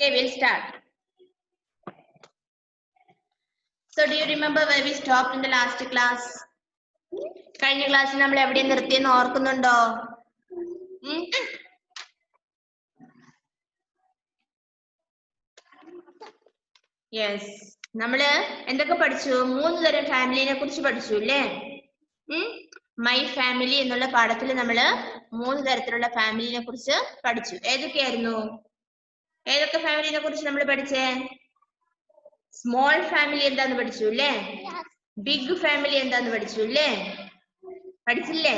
Okay, we'll start. So do you remember where we stopped in the last class? കഴിഞ്ഞ ക്ലാസ്സിൽ നമ്മൾ എവിടെ നിർത്തിയെന്ന് ഓർക്കുന്നുണ്ടോ? യെസ്, നമ്മള് എന്തൊക്കെ പഠിച്ചു? 3 തരം ഫാമിലിനെ കുറിച്ച് പഠിച്ചു അല്ലേ? മൈ ഫാമിലി എന്നുള്ള പാഠത്തിൽ നമ്മള് 3 തരത്തിലുള്ള ഫാമിലിനെ കുറിച്ച് പഠിച്ചു. ഏതൊക്കെയായിരുന്നു? ഏതൊക്കെ ഫാമിലിനെ കുറിച്ച് നമ്മൾ പഠിച്ചേ? സ്മോൾ ഫാമിലി എന്താന്ന് പഠിച്ചു അല്ലേ? ബിഗ് ഫാമിലി എന്താന്ന് പഠിച്ചു അല്ലേ? പഠിച്ചില്ലേ?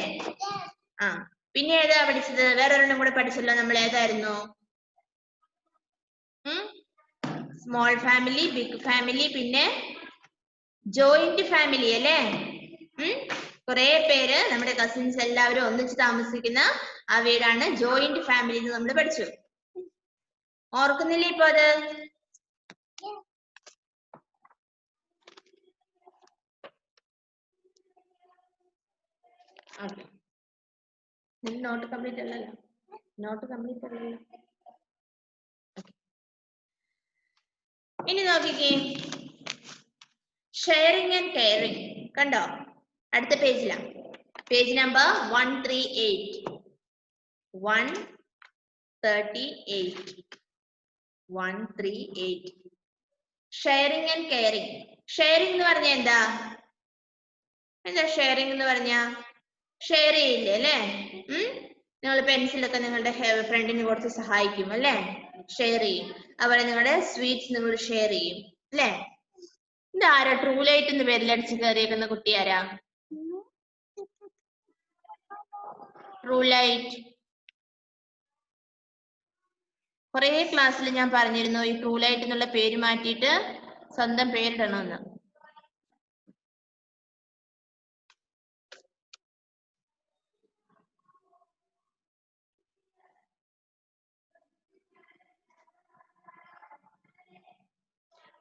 ആ, പിന്നെ ഏതാ പഠിച്ചത്? വേറെ ഒരെണ്ണം കൂടെ പഠിച്ചല്ലോ നമ്മൾ. ഏതായിരുന്നു? സ്മോൾ ഫാമിലി, ബിഗ് ഫാമിലി, പിന്നെ ജോയിന്റ് ഫാമിലി അല്ലേ? കുറെ പേര്, നമ്മുടെ കസിൻസ് എല്ലാവരും ഒന്നിച്ച് താമസിക്കുന്ന ആ വീടാണ് ജോയിന്റ് ഫാമിലി എന്ന് നമ്മൾ പഠിച്ചു. ഓർക്കുന്നില്ലേ ഇപ്പൊ അത്? നോട്ട് കംപ്ലീറ്റ് അല്ലല്ലോ. നോട്ട് കംപ്ലീറ്റ് അല്ലല്ലോ. ഇനി നോക്കിക്കേ, ഷെയറിംഗ് ആൻഡ് കെയറിംഗ്. കണ്ടോ? അടുത്ത പേജിലാണ്. Page number 138. 138. Sharing and caring. Sharing എന്ന് പറഞ്ഞാൽ എന്താ? എന്താ ഷെയറിംഗ് എന്ന് പറഞ്ഞാ? ഷെയർ ചെയ്യില്ലേ അല്ലേ? നിങ്ങൾ പെൻസിലൊക്കെ നിങ്ങളുടെ ഫ്രണ്ടിന് കൊടുത്ത് സഹായിക്കും അല്ലേ? ഷെയർ ചെയ്യും. അതുപോലെ നിങ്ങളുടെ സ്വീറ്റ്സ് നിങ്ങൾ ഷെയർ ചെയ്യും അല്ലേ? ഇതാരാ ട്രൂ ലൈറ്റ് എന്ന് പേരിലടിച്ച് കയറിയേക്കുന്ന കുട്ടി? ആരാ ട്രൂ ലൈറ്റ്? കുറെ ക്ലാസ്സിൽ ഞാൻ പറഞ്ഞിരുന്നു ഈ ട്രൂ ലൈറ്റ് എന്നുള്ള പേര് മാറ്റിയിട്ട് സ്വന്തം പേരിടണമെന്ന്.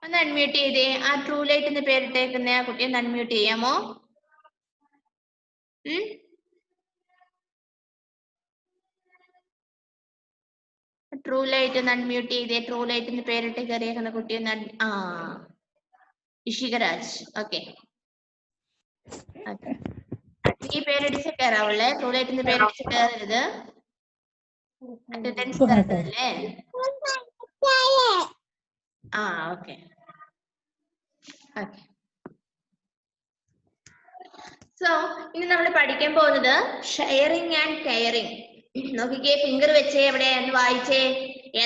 ഒന്ന് അൺമ്യൂട്ട് ചെയ്തേ. ആ ട്രൂ ലൈറ്റ് എന്ന് പേരിട്ടേക്കുന്ന ആ കുട്ടിയെ ഒന്ന് അൺമ്യൂട്ട് ചെയ്യാമോ? ട്രൂ ലൈറ്റ് ഒന്ന് അൺമ്യൂട്ട് ചെയ്തേ. ട്രൂ ലൈറ്റ് എന്ന് പേരിട്ട് കയറിയേക്കുന്ന കുട്ടിയെ ഇഷികരാജ്. ഓക്കെ, ഈ പേരടിച്ച് കയറാവുള്ളേ. ട്രൂ ലൈറ്റ് എന്ന് പേരടിച്ച് കയറരുത്. അറ്റൻഡൻസ് തരണ്ടല്ലേ? ഓക്കെ. സോ ഇനി നമ്മൾ പഠിക്കാൻ പോകുന്നത് ഷെയറിംഗ് ആൻഡ് കെയറിംഗ്. നോക്കിക്കേ, ഫിംഗർ വെച്ചേ. എവിടെ എന്ന് വായിച്ചേ?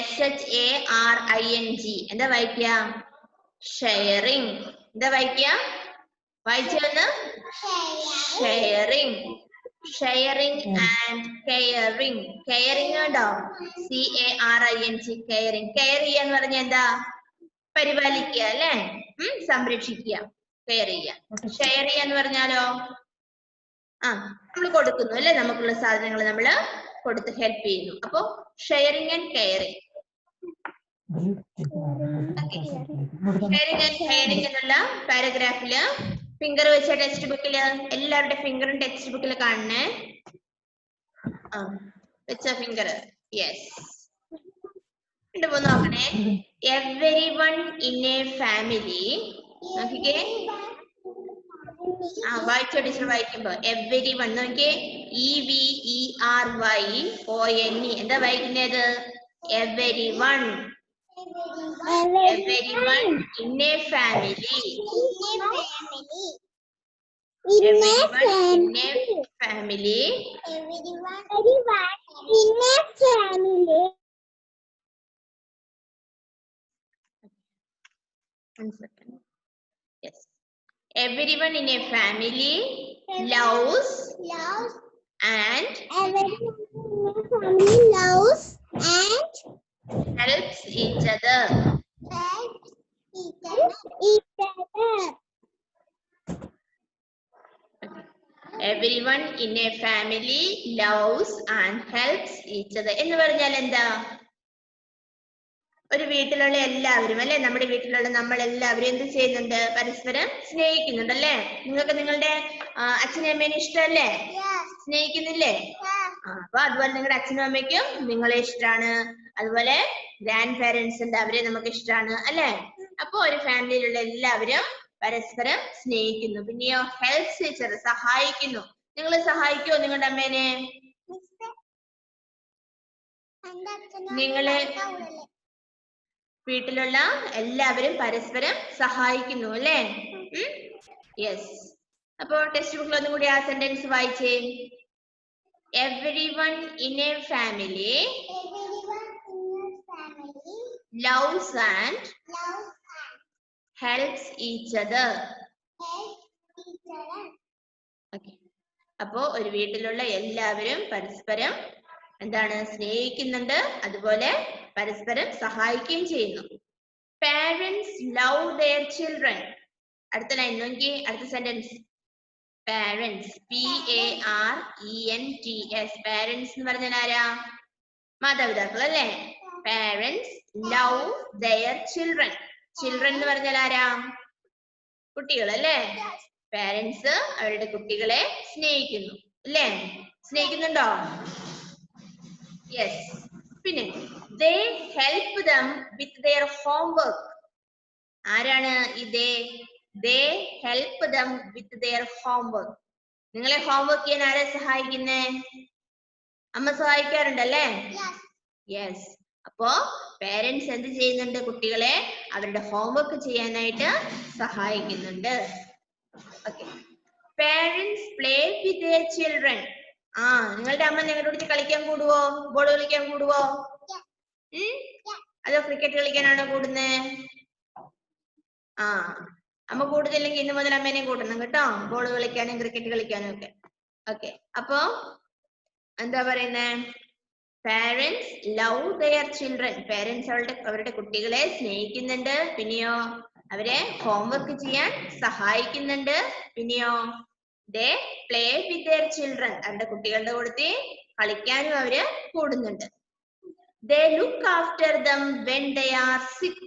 SHARING. എന്താ വായിക്ക? ഷെയറിംഗ്. എന്താ വായിക്ക? വായിച്ചെന്ന്? Sharing. Sharing and caring. Caring ഉണ്ടോ? CARING. കെയറിംഗ്. കെയർ ചെയ്യാന്ന് പറഞ്ഞ എന്താ? പരിപാലിക്കുക അല്ലെ? സംരക്ഷിക്കുക, കെയർ ചെയ്യുക. ഷെയർ ചെയ്യാന്ന് പറഞ്ഞാലോ? നമ്മൾ കൊടുക്കുന്നു അല്ലെ? നമുക്കുള്ള സാധനങ്ങൾ നമ്മൾ കൊടുത്ത് ഹെൽപ്പ് ചെയ്യുന്നു. അപ്പൊ sharing and caring. Sharing and caring എന്നുള്ള പാരഗ്രാഫില് ഫിംഗർ വെച്ച ടെക്സ്റ്റ് ബുക്കില്, എല്ലാവരുടെ ഫിംഗറും ടെക്സ്റ്റ് ബുക്കിൽ കാണണേ. വെച്ച ഫിംഗർ. യെസ്, നോക്കണേ. Everyone in A family. നോക്കിക്കേ, വായിച്ചോ ടീച്ചർ വായിക്കുമ്പോ. എവരിവൺ നോക്കിയേ. EVERYONE. എന്താ വായിക്കുന്നത്? Everyone. Everyone in a family. Everyone in a family. Everyone in a family. One second. Yes. Everyone in a family loves and helps each other. Everyone in a family loves and helps each other. എന്ന് പറഞ്ഞാൽ എന്താ? ഒരു വീട്ടിലുള്ള എല്ലാവരും അല്ലെ, നമ്മുടെ വീട്ടിലുള്ള നമ്മളെല്ലാവരും എന്ത് ചെയ്യുന്നുണ്ട്? പരസ്പരം സ്നേഹിക്കുന്നുണ്ട് അല്ലേ? നിങ്ങൾക്ക് നിങ്ങളുടെ അച്ഛനും അമ്മേനെ ഇഷ്ടമല്ലേ? സ്നേഹിക്കുന്നില്ലേ? അപ്പൊ അതുപോലെ നിങ്ങളുടെ അച്ഛനും അമ്മയ്ക്കും നിങ്ങളെ ഇഷ്ടമാണ്. അതുപോലെ ഗ്രാൻഡ് പാരന്റ്സ് ഉണ്ട്, അവരെ നമുക്ക് ഇഷ്ടമാണ് അല്ലെ. അപ്പൊ ഒരു ഫാമിലിയിലുള്ള എല്ലാവരും പരസ്പരം സ്നേഹിക്കുന്നു. പിന്നെയോ ഹെൽപ്സ് ഈച്ച്, സഹായിക്കുന്നു. നിങ്ങൾ സഹായിക്കുമോ നിങ്ങളുടെ അമ്മേനെ? നിങ്ങളെ വീട്ടിലുള്ള എല്ലാവരും പരസ്പരം സഹായിക്കുന്നു അല്ലേ? യെസ്. അപ്പൊ ടെക്സ്റ്റ് ബുക്കിൽ ഒന്നും കൂടി ആ സെന്റൻസ് വായിച്ചേ. Everyone in a family loves and helps each other. Okay. അപ്പോ ഒരു വീട്ടിലുള്ള എല്ലാവരും പരസ്പരം എന്താണ് സ്നേഹിക്കുന്നുണ്ട്, അതുപോലെ പരസ്പരം സഹായിക്കുകയും ചെയ്യുന്നു. Parents love their children. അടുത്ത ലൈൻ നോക്കി, അടുത്ത സെന്റൻസ്. Parents, PARENTS. പാരന്റ്സ് എന്ന് പറഞ്ഞാൽ ആരാ? മാതാപിതാക്കൾ അല്ലേ? Parents love there children. Children എന്ന് പറഞ്ഞാൽ ആരാ? കുട്ടികൾ അല്ലേ? പാരന്റ്സ് അവരുടെ കുട്ടികളെ സ്നേഹിക്കുന്നു അല്ലേ? സ്നേഹിക്കുന്നുണ്ടോ? യെസ്. പിന്നെ they help them with their homework. ആരാണ് ഇതേ? They help them with their homework. നിങ്ങളെ ഹോംവർക്ക് ചെയ്യാൻ ആരെ സഹായിക്കുന്നേ? അമ്മ സഹായിക്കാറുണ്ടല്ലേ? യെസ്. അപ്പോ പേരൻസ് എന്ത് ചെയ്യുന്നുണ്ട്? കുട്ടികളെ അവരുടെ ഹോംവർക്ക് ചെയ്യാനായിട്ട് സഹായിക്കുന്നുണ്ട്. Okay. Parents play with their children. നിങ്ങളുടെ അമ്മ നിങ്ങളുടെ അടുത്ത് കളിക്കാൻ കൂടുവോ? ബോൾ കളിക്കാൻ കൂടുവോ? അതോ ക്രിക്കറ്റ് കളിക്കാനാണോ കൂടുന്നേ? അമ്മ കൂടുതലെങ്കിൽ ഇന്ന് മുതൽ അമ്മേനെ കൂട്ടണം കേട്ടോ, ബോൾ കളിക്കാനും ക്രിക്കറ്റ് കളിക്കാനും ഒക്കെ. ഓക്കെ. അപ്പോ എന്താ പറയുന്നേ? Parents love there children. Parents അവരുടെ കുട്ടികളെ സ്നേഹിക്കുന്നുണ്ട്. പിന്നെയോ അവരെ ഹോംവർക്ക് ചെയ്യാൻ സഹായിക്കുന്നുണ്ട്. പിന്നെയോ they play with their children. അവരുടെ കുട്ടികളുടെ കൂടെ കളിക്കാനും അവര് കൂടുന്നുണ്ട്. they look after them when they are sick.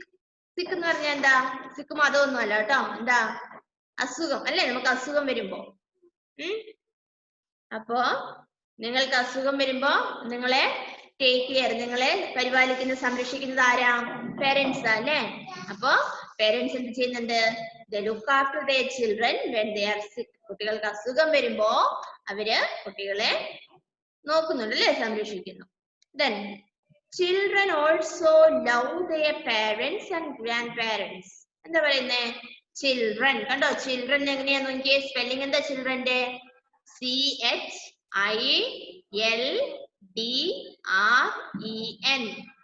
സിക്ക് എന്ന് പറഞ്ഞാൽ എന്താ? സിക്ക് മതമൊന്നും അല്ല കേട്ടോ. എന്താ? അസുഖം അല്ലേ? നമുക്ക് അസുഖം വരുമ്പോ അപ്പോ നിങ്ങൾക്ക് അസുഖം വരുമ്പോ നിങ്ങളെ ടേക്ക് കെയർ, നിങ്ങളെ പരിപാലിക്കുന്ന സംരക്ഷിക്കുന്നത് ആരാ? പേരൻസ് അല്ലേ? അപ്പോ പേരൻസ് എന്ത് ചെയ്യുന്നുണ്ട്? they look after their children when they are sick. കുട്ടികൾക്ക് അസുഖം വരുമ്പോ അവര് കുട്ടികളെ നോക്കുന്നുണ്ട് അല്ലേ? സംരക്ഷിക്കുന്നു. then children also love their parents and grandparents. എന്താ പറയുന്നേ? ചിൽഡ്രൻ. കണ്ടോ ചിൽഡ്രൻ എങ്ങനെയാ നോക്കിയേ? സ്പെല്ലിംഗ് എന്താ ചിൽഡ്രന്റെ? CHILDREN.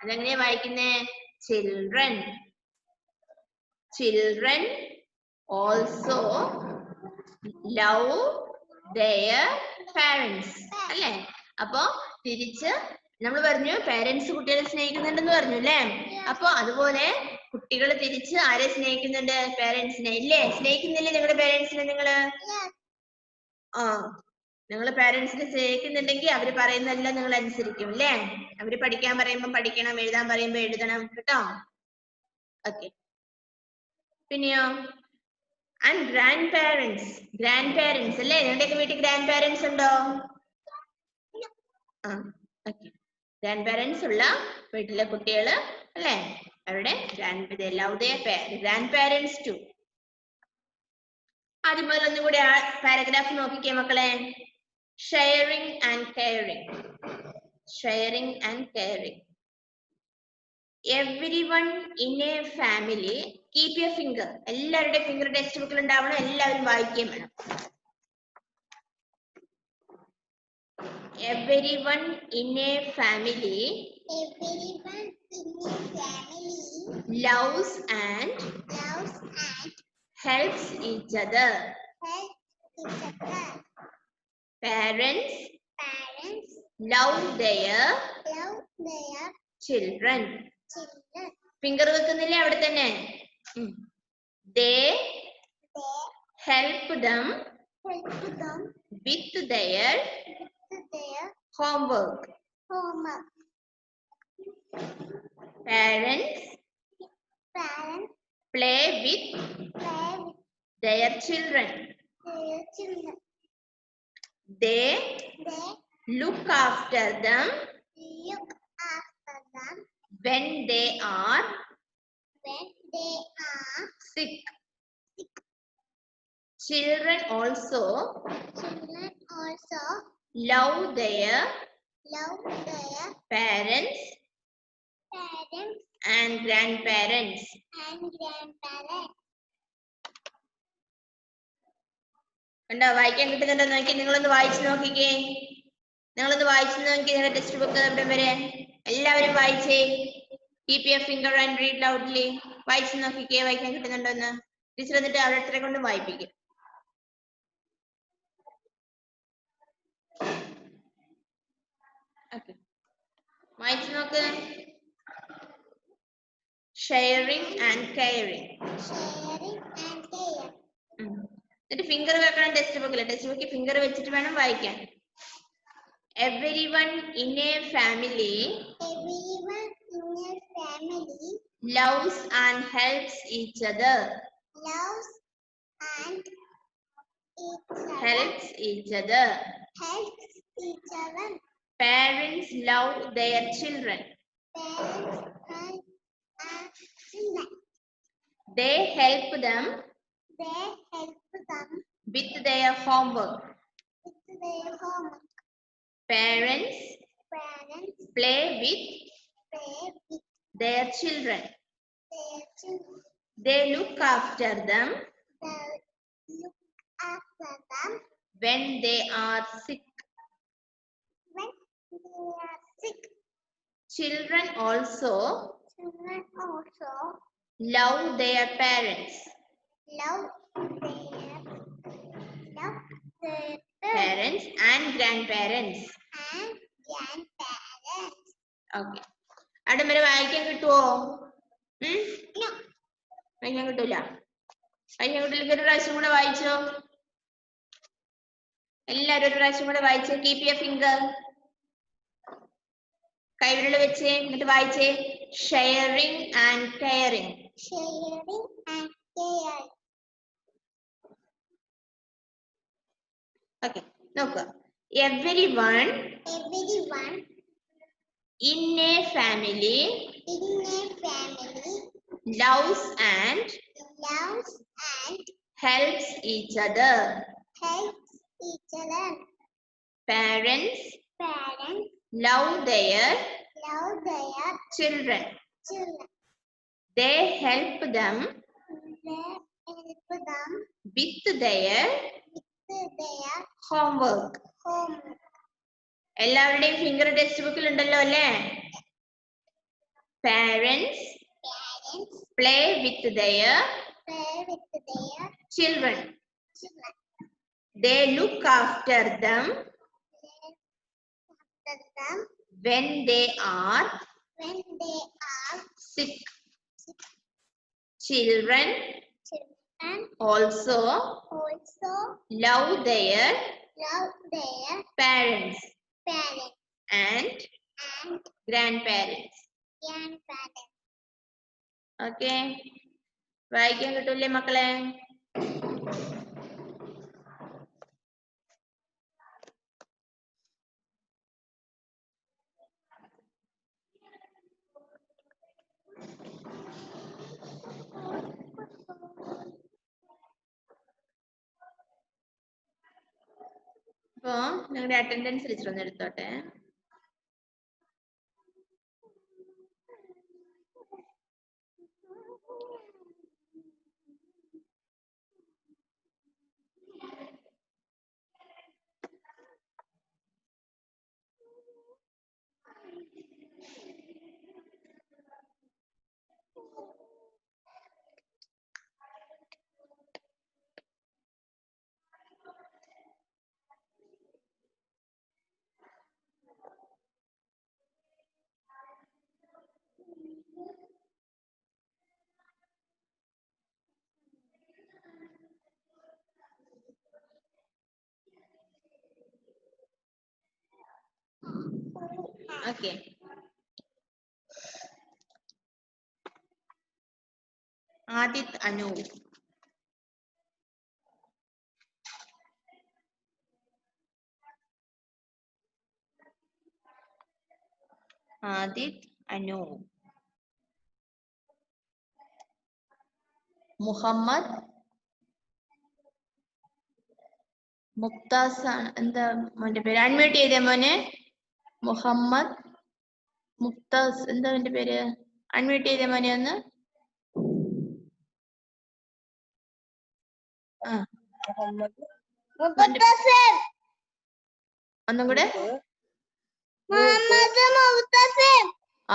അതെങ്ങനെയാ വായിക്കുന്നേ? Children. Children also love their parents അല്ലേ? അപ്പൊ തിരിച്ച് നമ്മൾ പറഞ്ഞു പേരൻസ് കുട്ടികളെ സ്നേഹിക്കുന്നുണ്ടെന്ന് പറഞ്ഞു അല്ലേ? അപ്പൊ അതുപോലെ കുട്ടികൾ തിരിച്ച് ആരെ സ്നേഹിക്കുന്നുണ്ട്? പേരൻസിനെ ഇല്ലേ? സ്നേഹിക്കുന്നില്ലേ നിങ്ങളുടെ പേരൻസിനെ? നിങ്ങള് നിങ്ങൾ പേരൻസിനെ സ്നേഹിക്കുന്നുണ്ടെങ്കിൽ അവര് പറയുന്നതെല്ലാം നിങ്ങൾ അനുസരിക്കും അല്ലേ? അവര് പഠിക്കാൻ പറയുമ്പോ പഠിക്കണം, എഴുതാൻ പറയുമ്പോ എഴുതണം കേട്ടോ. ഓക്കെ. പിന്നെയോ and grand parents. Grand parents അല്ലേ? നിങ്ങളുടെയൊക്കെ വീട്ടിൽ ഗ്രാൻഡ് പാരന്റ്സ് ഉണ്ടോ? ഓക്കെ. ഗ്രാൻഡ് പാരന്റ്സ് ഉള്ള വീട്ടിലെ കുട്ടികള് അല്ലേ? അവരുടെ ഗ്രാൻഡ് പാരന്റ്സ് ടു. ആദ്യം മുതൽ ഒന്നുകൂടി ആ പാരഗ്രാഫ് നോക്കിക്കേ മക്കളെ. Sharing and caring. Sharing and caring. Everyone in A family keep your finger. എല്ലാവരുടെ ഫിംഗർ ടെക്സ്റ്റ് ബുക്കിൽ ഉണ്ടാവണം, എല്ലാവരും വായിക്കുകയും വേണം. Everyone in a family loves and helps each other. Parents love their children. Finger വെക്കുന്നില്ലേ അവിടെ തന്നെ? They help them with their homework. Parents play with their children. They look after them when they are sick. Children also love their parents and grandparents. കണ്ടോ വായിക്കാൻ കിട്ടുന്നുണ്ടോ നോക്കി നിങ്ങളൊന്ന് വായിച്ചു നോക്കിക്കേ. നിങ്ങളൊന്ന് വായിച്ചു നോക്കി നിങ്ങളുടെ ടെക്സ്റ്റ് ബുക്ക് എവിടെ വരെ എല്ലാവരും വായിച്ചേ. Keep your finger and read loudly. വായിച്ചു നോക്കിക്കേ വായിക്കാൻ കിട്ടുന്നുണ്ടോ എന്ന്. ടീച്ചർ എന്നിട്ട് അവരുടെ കൊണ്ട് വായിപ്പിക്കും. വായിച്ചു നോക്ക്. Sharing and caring. എന്നിട്ട് ഫിംഗർ വെക്കണം ടെക്സ്റ്റ് ബുക്കിൽ. ടെക്സ്റ്റ് ബുക്കിൽ ഫിംഗർ വെച്ചിട്ട് വേണം വായിക്കാൻ. Everyone in a family loves and helps each other. Parents love their children. They help them with their homework. Parents play with their children. They look after them when they are sick. Children also love their parents. Parents and grandparents. Okay. അവിടെ വരെ വായിക്കാൻ കിട്ടുവോ? വായിക്കാൻ കിട്ടൂല. വായിക്കാൻ കിട്ടില്ലെങ്കിൽ ഒരു പ്രാവശ്യം കൂടെ വായിച്ചോ. എല്ലാവരും ഒരു പ്രാവശ്യം കൂടെ വായിച്ചേ. Keep your finger. കൈവിരൽ വെച്ച് എന്നിട്ട് വായിച്ചേ. Sharing and caring. ഓക്കെ നോക്കുക. Everyone in a family loves and helps each other. Parents love their children. They help them with their homework. എല്ലാവരുടെയും ഫിംഗർ ടെക്സ്റ്റ് ബുക്കിൽ ഉണ്ടല്ലോ അല്ലേ? Parents play with their children. They look after them when they are sick. Children also love their parents and grandparents. Okay വായിക്കാൻ കിട്ടൂലേ മക്കളെ? അപ്പോ നിങ്ങളുടെ attendance teacher ഒന്ന് എടുത്തോട്ടെ. ഓക്കെ ആദിത് അനു. ആദിത് അനു മുഹമ്മദ് മുക്താസ് ആണ്. എന്താ മോന്റെ പേര്? അൺമ്യൂട്ട് ചെയ്തേ മോനെ. മുഹമ്മദ് മുക്താസ്, എന്താ എന്റെ പേര്? അൺമ്യൂട്ട് ചെയ്തേ മോനെ ഒന്ന്. ഒന്നും കൂടെ.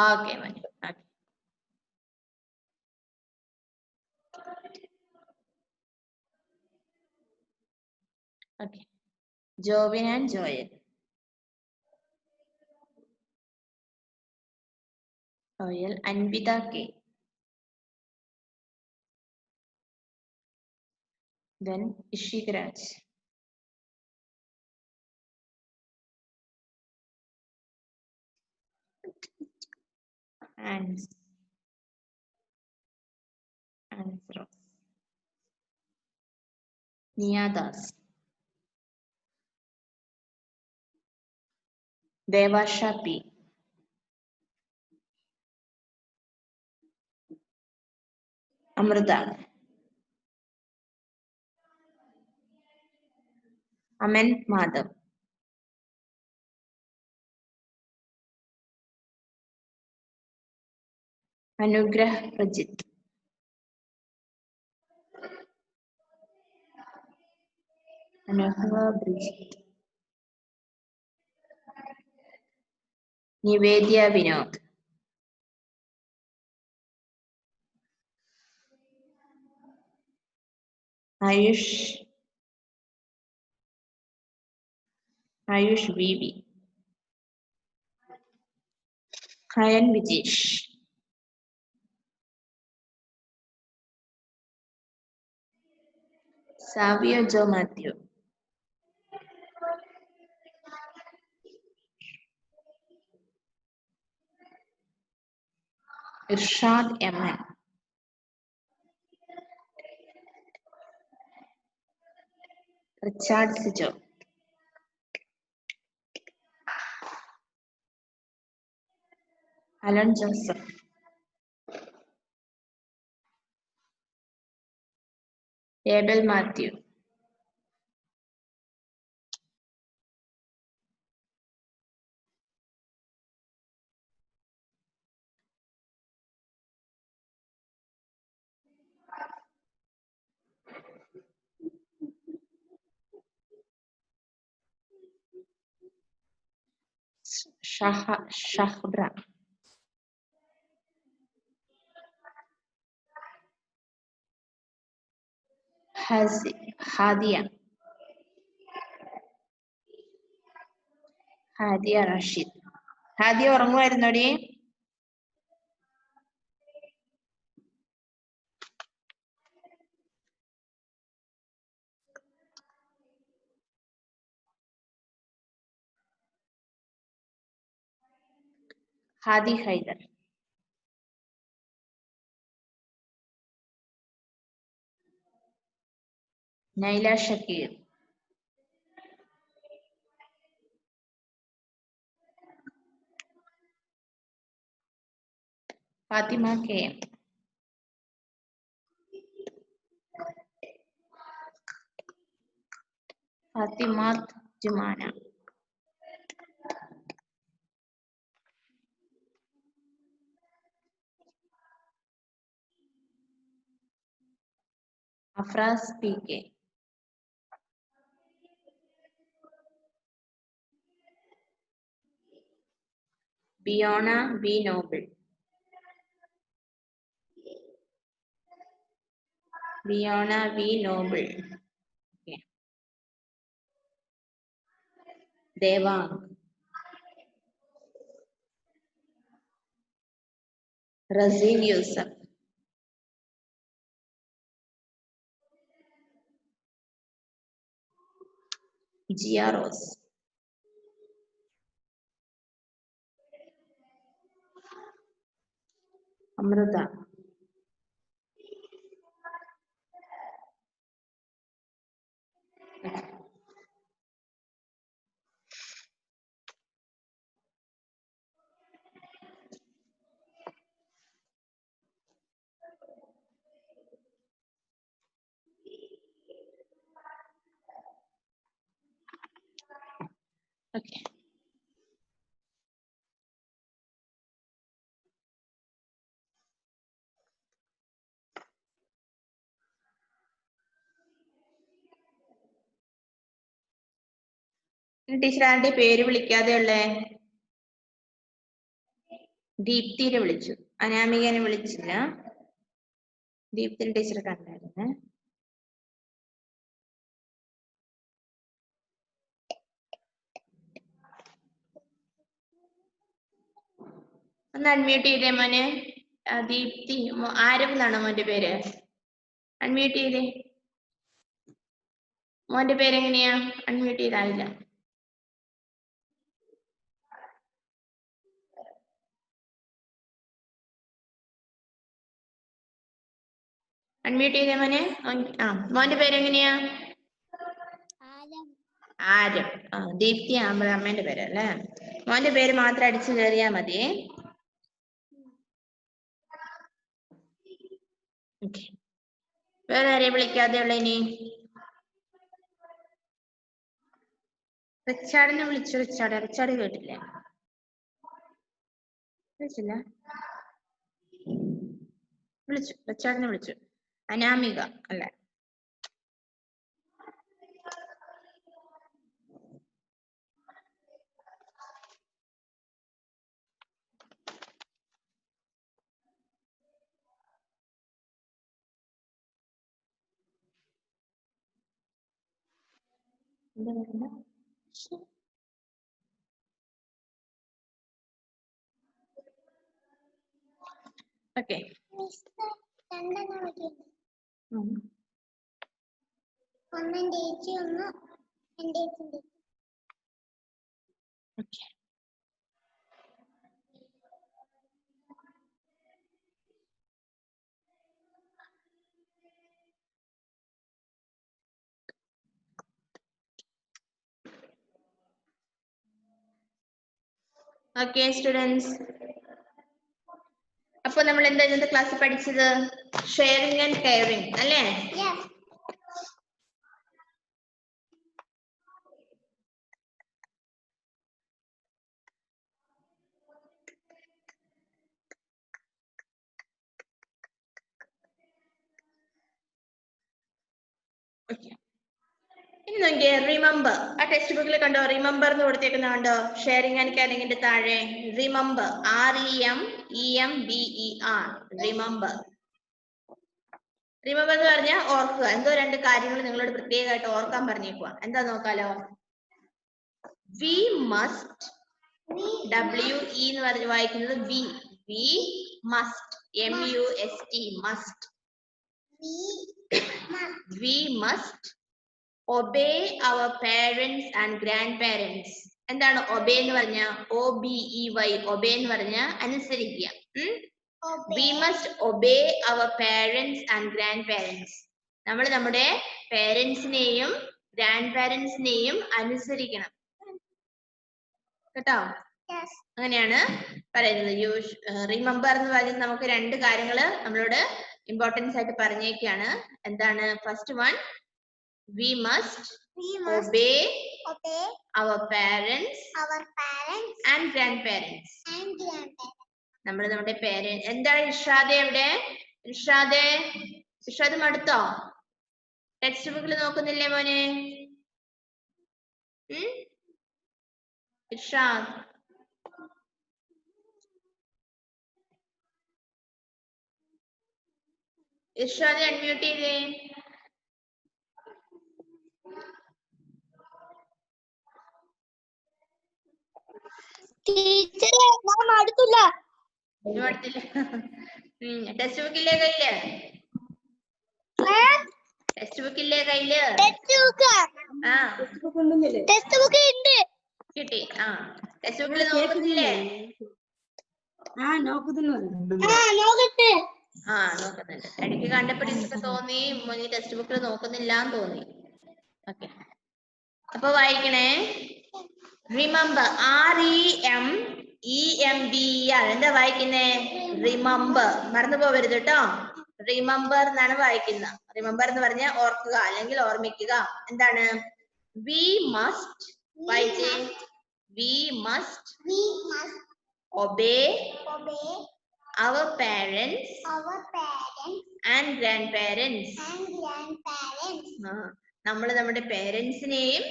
ഓക്കെ മോനെ. Okay. Jobin and Joel. Joel. Anvitha K. Then Ishik Raj. And Rose. Nia Das. Devasha P. Amrita. Aman Madhav. Anugrah Prajit. Anugrah Bridget. Nivedya Vinod. Ayush Vivi. Kayan Vijesh. Savio Joe Matthew. Irshad Eman. Richard Sijo. Alan Joseph. Abel Matthew. Shahbra. Hadia. Hadia Rashid. Hadia ഉറങ്ങുമായിരുന്നോടി? Hadi Haidar. Naila Shakir. Fatima K. Fatimat Jumana. Afras PK. Biona B. Noble. Biona V. Noble. Okay. Devang. Razin Yusuf. Gia Rose. Amrita. Okay. Teacher ആരുടെ പേര് വിളിക്കാതെ ഉള്ളേ? ദീപ്തിനെ വിളിച്ചു, അനാമികനെ വിളിച്ചില്ല. Deepthi teacher കണ്ടായിരുന്നേ. ഒന്ന് unmute ചെയ്തേ മോനെ. ദീപ്തി ആരവ് എന്നാണോ മോന്റെ പേര്? അൺമ്യൂട്ട് ചെയ്തേ. മോന്റെ പേരെങ്ങനെയാ? അൺമ്യൂട്ട് ചെയ്താവില്ല. അൺമ്യൂട്ട് ചെയ്തേ മോനെ. മോന്റെ പേരെങ്ങനെയാ? ആരം. ദീപ്തി അമ്മേന്റെ പേര് അല്ലേ? മോന്റെ പേര് മാത്രം അടിച്ചു കയറിയാ മതിയേ. വേറെ ആരെയും വിളിക്കാതെ ഉള്ള ഇനി? റിച്ചാർഡിനെ വിളിച്ചു. റിച്ചാർഡ് കേട്ടില്ലേ? വിളിച്ചില്ല? വിളിച്ചു, റിച്ചാർഡിനെ വിളിച്ചു. അനാമിക അല്ലേ? ഓക്കെ. ഓക്കെ സ്റ്റുഡൻസ്, അപ്പൊ നമ്മൾ എന്താ ഇന്നത്തെ ക്ലാസ് പഠിച്ചത്? ഷെയറിംഗ് ആൻഡ് കെയറിംഗ് അല്ലേ? ഇനി നോക്കിയേ, റിമെമ്പർ. ആ ടെക്സ്റ്റ് ബുക്കിൽ കണ്ടോ റിമെമ്പർ എന്ന് കൊടുത്തേക്കുന്ന കണ്ടോ? ഷെയറിംഗ് ആൻഡ് കെയറിംഗിന്റെ താഴെ റിമെമ്പർ, REMEMBER, റിമെമ്പർ. റിമെമ്പർ എന്ന് പറഞ്ഞാൽ ഓർക്കുക. എന്തോ രണ്ട് കാര്യങ്ങൾ നിങ്ങളോട് പ്രത്യേകമായിട്ട് ഓർക്കാൻ പറഞ്ഞേക്കുക. എന്താ നോക്കാലോ? വി മസ്റ്റ്, WE എന്ന് പറഞ്ഞ് വായിക്കുന്നത് we must, MUST, must. We must obey our parents and grandparents. എന്താണ് obey എന്ന് പറഞ്ഞ? OBEY, obey എന്ന് പറഞ്ഞ അനുസരിക്കുക. We must obey our parents and grandparents. നമ്മൾ നമ്മുടെ പേരൻസിനെയും ഗ്രാൻഡ് പാരൻസിനെയും അനുസരിക്കണം കേട്ടോ. അങ്ങനെയാണ് പറയുന്നത്. റിമെമ്പർ എന്ന് പറയുന്നത് നമുക്ക് രണ്ട് കാര്യങ്ങള് നമ്മളോട് ഇമ്പോർട്ടൻസ് ആയിട്ട് പറഞ്ഞേക്കാണ്. എന്താണ്? First one, we must obey our parents and grandparents. നമ്മൾ നമ്മുടെ പേരൻസ്. എന്താണ് ഇർഷാദെ എവിടെ? ഇർഷാദ് മടുത്തോ? ടെക്സ്റ്റ് ബുക്കിൽ നോക്കുന്നില്ലേ മോനെ? ഇർഷാദ് അൺമ്യൂട്ട് ചെയ്തേ. ടെക്സ്റ്റ് ബുക്കില്ലേ കയ്യില്? ടെക്സ്റ്റ് ബുക്കില്ലേ കയ്യില്? കിട്ടി. ടെക്സ്റ്റ് ബുക്കിൽ നോക്കുന്നില്ലേ? നോക്കുന്നുണ്ട്. ഇടയ്ക്ക് കണ്ടപ്പോ ടീച്ചർക്ക് തോന്നി ടെക്സ്റ്റ് ബുക്കിൽ നോക്കുന്നില്ലാന്ന് തോന്നി. ഓക്കെ, അപ്പൊ വായിക്കണേ. Remember, REMEMBER. എന്താ വായിക്കുന്നേ? റിമെമ്പർ. മറന്നു പോവരുത് കേട്ടോ. റിമെമ്പർ എന്നാണ് വായിക്കുന്നത്. റിമെമ്പർ എന്ന് പറഞ്ഞാൽ ഓർക്കുക അല്ലെങ്കിൽ ഓർമ്മിക്കുക. എന്താണ്? വി മസ്റ്റ്, വായിച്ചേ. we must obey our parents and grandparents. നമ്മൾ നമ്മുടെ പേരൻസിനെയും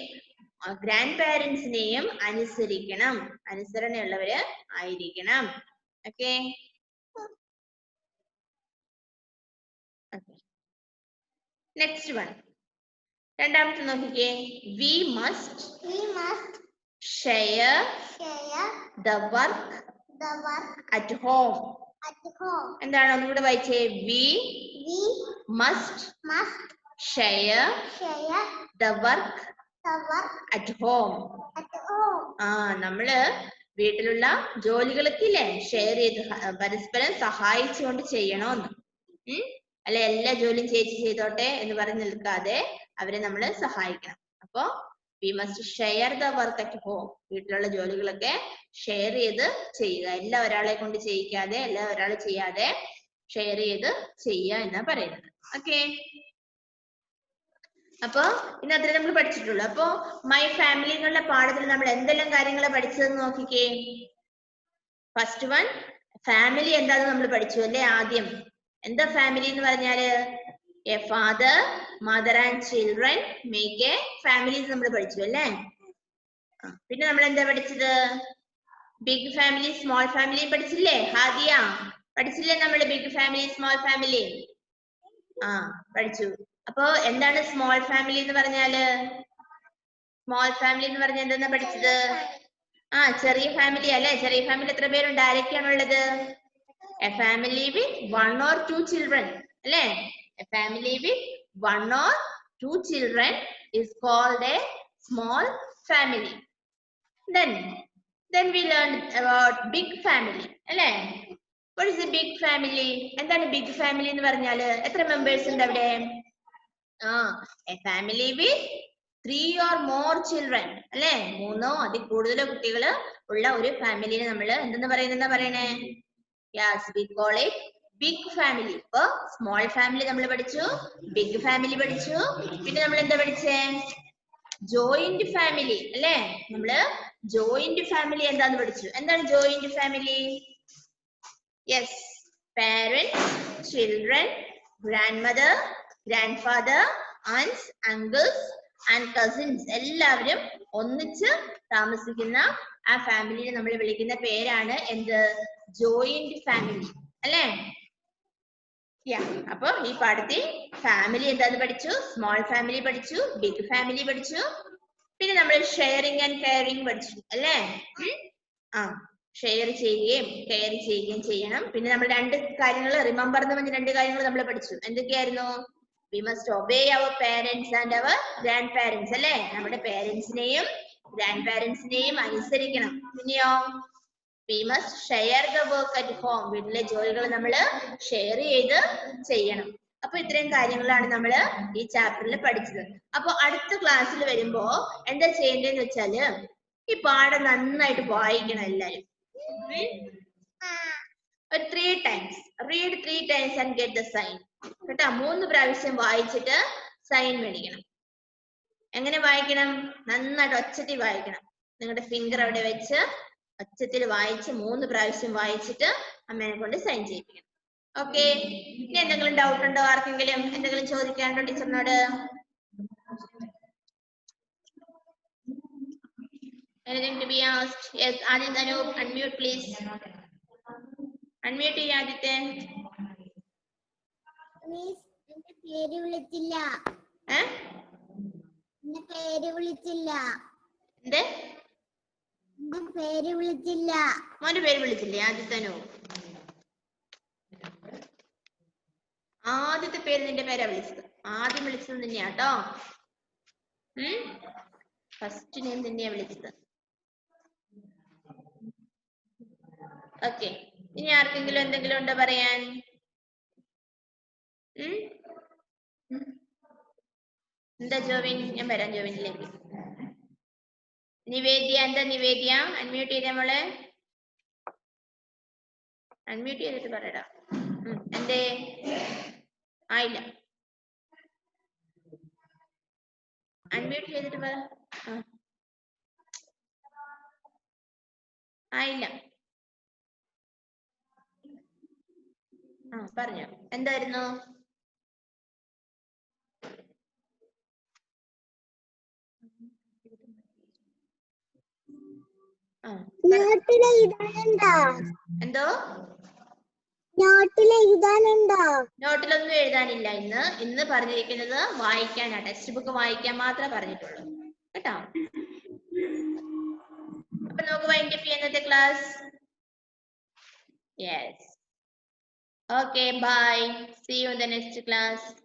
ഗ്രാൻഡ് പാരൻസിനെയും അനുസരിക്കണം, അനുസരണയുള്ളവര് ആയിരിക്കണം. ഓക്കെ, നെക്സ്റ്റ് വൺ, രണ്ടാമത്തെ നോക്കിക്കേ. V must share the work at home. എന്താണ് ഒന്നുകൂടെ വായിച്ചേ. V must share the work at home. നമ്മള് വീട്ടിലുള്ള ജോലികളൊക്കെ ഇല്ലേ ഷെയർ ചെയ്ത് പരസ്പരം സഹായിച്ചുകൊണ്ട് ചെയ്യണോന്ന്. അല്ലെ എല്ലാ ജോലിയും ചേച്ചി ചെയ്തോട്ടെ എന്ന് പറഞ്ഞ് നിൽക്കാതെ അവരെ നമ്മൾ സഹായിക്കണം. അപ്പോ V must share the work at home. വീട്ടിലുള്ള ജോലികളൊക്കെ ഷെയർ ചെയ്ത് ചെയ്യുക. എല്ലാം ഒരാളെ കൊണ്ട് ചെയ്യിക്കാതെ, എല്ലാം ഒരാൾ ചെയ്യാതെ ഷെയർ ചെയ്ത് ചെയ്യുക എന്നാ പറയുന്നത്. ഓക്കെ, അപ്പൊ ഇന്നത്രേ നമ്മൾ പഠിച്ചിട്ടുള്ളൂ. അപ്പൊ മൈ ഫാമിലി എന്നുള്ള പാഠത്തിൽ നമ്മൾ എന്തെല്ലാം കാര്യങ്ങളാണ് പഠിച്ചതെന്ന് നോക്കിക്കേ. ഫസ്റ്റ് വൺ, ഫാമിലി എന്താന്ന് നമ്മൾ പഠിച്ചു അല്ലേ. ആദ്യം എന്താ ഫാമിലി എന്ന് പറഞ്ഞാല്? A father, mother and children make A family നമ്മൾ പഠിച്ചു അല്ലേ. പിന്നെ നമ്മൾ എന്താ പഠിച്ചത്? ബിഗ് ഫാമിലി, സ്മോൾ ഫാമിലി പഠിച്ചില്ലേ? ഹാദിയ പഠിച്ചില്ലേ നമ്മള്? ബിഗ് ഫാമിലി, സ്മോൾ ഫാമിലി പഠിച്ചു. അപ്പൊ എന്താണ് സ്മോൾ ഫാമിലി എന്ന് പറഞ്ഞാല്? സ്മോൾ ഫാമിലി എന്ന് പറഞ്ഞാൽ എന്താ പഠിച്ചത്? ചെറിയ ഫാമിലി അല്ലെ. ചെറിയ ഫാമിലി എത്ര പേരുണ്ട്? ആരൊക്കെയാണുള്ളത്? A family with 1 or 2 children അല്ലെ. A family with 1 or 2 children is called a small family. Then we learned about big family അല്ലെ. What is a big family? എന്താണ് ബിഗ് ഫാമിലി എന്ന് പറഞ്ഞാല്? എത്ര മെമ്പേഴ്സ് ഉണ്ട് അവിടെ? A family with 3 or more children അല്ലെ. 3 അതിൽ കൂടുതലോ കുട്ടികൾ ഉള്ള ഒരു ഫാമിലിനെ നമ്മൾ എന്തെന്ന് പറയുന്ന പറയണേ? Yes, we call it big family. ഇപ്പൊ സ്മോൾ ഫാമിലി നമ്മൾ പഠിച്ചു, ബിഗ് ഫാമിലി പഠിച്ചു. പിന്നെ നമ്മൾ എന്താ പഠിച്ചേ? ജോയിന്റ് ഫാമിലി അല്ലെ. നമ്മള് ജോയിന്റ് ഫാമിലി എന്താന്ന് പഠിച്ചു. എന്താണ് joint family? Yes, parents, children, grandmother, grandfather, aunts, uncles and cousins എല്ലാവരും ഒന്നിച്ച് താമസിക്കുന്ന ആ ഫാമിലിയെ നമ്മൾ വിളിക്കുന്ന പേരാണ് എന്ത്? ജോയിന്റ് ഫാമിലി അല്ലേ. അപ്പൊ ഈ പാഠത്തിൽ ഫാമിലി എന്താന്ന് പഠിച്ചു, സ്മോൾ ഫാമിലി പഠിച്ചു, ബിഗ് ഫാമിലി പഠിച്ചു. പിന്നെ നമ്മൾ ഷെയറിങ് ആൻഡ് കെയറിങ് പഠിച്ചു അല്ലേ. ഷെയർ ചെയ്യുകയും കെയർ ചെയ്യുകയും ചെയ്യണം. പിന്നെ നമ്മൾ 2 കാര്യങ്ങൾ റിമെമ്പർ എന്ന് പറഞ്ഞ 2 കാര്യങ്ങൾ നമ്മൾ പഠിച്ചു. എന്തൊക്കെയായിരുന്നു? We must obey our parents and our grandparents അല്ലെ. നമ്മുടെ പേരൻസിനെയും ഗ്രാൻഡ് പാരൻസിനെയും അനുസരിക്കണം. പിന്നെയോ we must share the work at home. വീട്ടിലെ ജോലികൾ നമ്മൾ ഷെയർ ചെയ്ത് ചെയ്യണം. അപ്പൊ ഇത്രയും കാര്യങ്ങളാണ് നമ്മൾ ഈ ചാപ്റ്ററിൽ പഠിച്ചത്. അപ്പൊ അടുത്ത ക്ലാസ്സിൽ വരുമ്പോ എന്താ ചെയ്യേണ്ടതെന്ന് വെച്ചാല് ഈ പാഠം നന്നായിട്ട് വായിക്കണം എല്ലാരും. 3 times read 3 times and get the sign കേട്ടാ. 3 പ്രാവശ്യം വായിച്ചിട്ട് സൈൻ മേടിക്കണം. എങ്ങനെ വായിക്കണം? നന്നായിട്ട് ഒച്ചത്തിൽ വായിക്കണം. നിങ്ങളുടെ ഫിംഗർ അവിടെ വെച്ച് ഒച്ചത്തിൽ വായിച്ച് 3 പ്രാവശ്യം വായിച്ചിട്ട് അമ്മേനെ കൊണ്ട് സൈൻ ചെയ്യിപ്പിക്കണം. ഓക്കെ, ഇനി എന്തെങ്കിലും ഡൗട്ട് ഉണ്ടോ? ആർക്കെങ്കിലും എന്തെങ്കിലും ചോദിക്കാനുണ്ടോ ടീച്ചറിനോട്? Anything to be asked? Yes, Adit Anup, unmute please. Unmute ചെയ്യാ ആദിത്യ. എന്റെ പേര് വിളിച്ചില്ല. എന്റെ പേര് വിളിച്ചില്ല. എന്ത്? എന്റെ പേര് വിളിച്ചില്ല. മോന്റെ പേര് വിളിച്ചില്ലേ? ആദിത്യ അനൂപ്. ആദ്യത്തെ പേര് നിന്റെ പേരാ വിളിച്ചത്. ആദ്യം വിളിച്ചത് നിന്നെയാട്ടോ. ഫസ്റ്റ് നെയിം നിന്നെയാ വിളിച്ചത്. ഓക്കെ, ഇനി ആർക്കെങ്കിലും എന്തെങ്കിലും ഉണ്ടോ പറയാൻ? എന്താ ജോവിൻ? ഞാൻ വരാം ജോവിനിലേക്ക്. നിവേദ്യ, എന്താ നിവേദ്യ? അൺമ്യൂട്ട് ചെയ്തേ മോളെ. അൺമ്യൂട്ട് ചെയ്തിട്ട് പറയടാ. എന്തേ ആയില്ല? അൺമ്യൂട്ട് ചെയ്തിട്ട് പറ. ആയില്ല. പറഞ്ഞോ, എന്തായിരുന്നു? എന്തോ? നോട്ടിലൊന്നും എഴുതാനില്ല. ഇന്ന് പറഞ്ഞിരിക്കുന്നത് വായിക്കാനാ. ടെക്സ്റ്റ് ബുക്ക് വായിക്കാൻ മാത്രമേ പറഞ്ഞിട്ടുള്ളൂ കേട്ടോ. അപ്പൊ നമുക്ക് വൈൻഡപ്പ് ചെയ്യാം ഇന്നത്തെ class. Yes. Okay, bye. See you in the next class.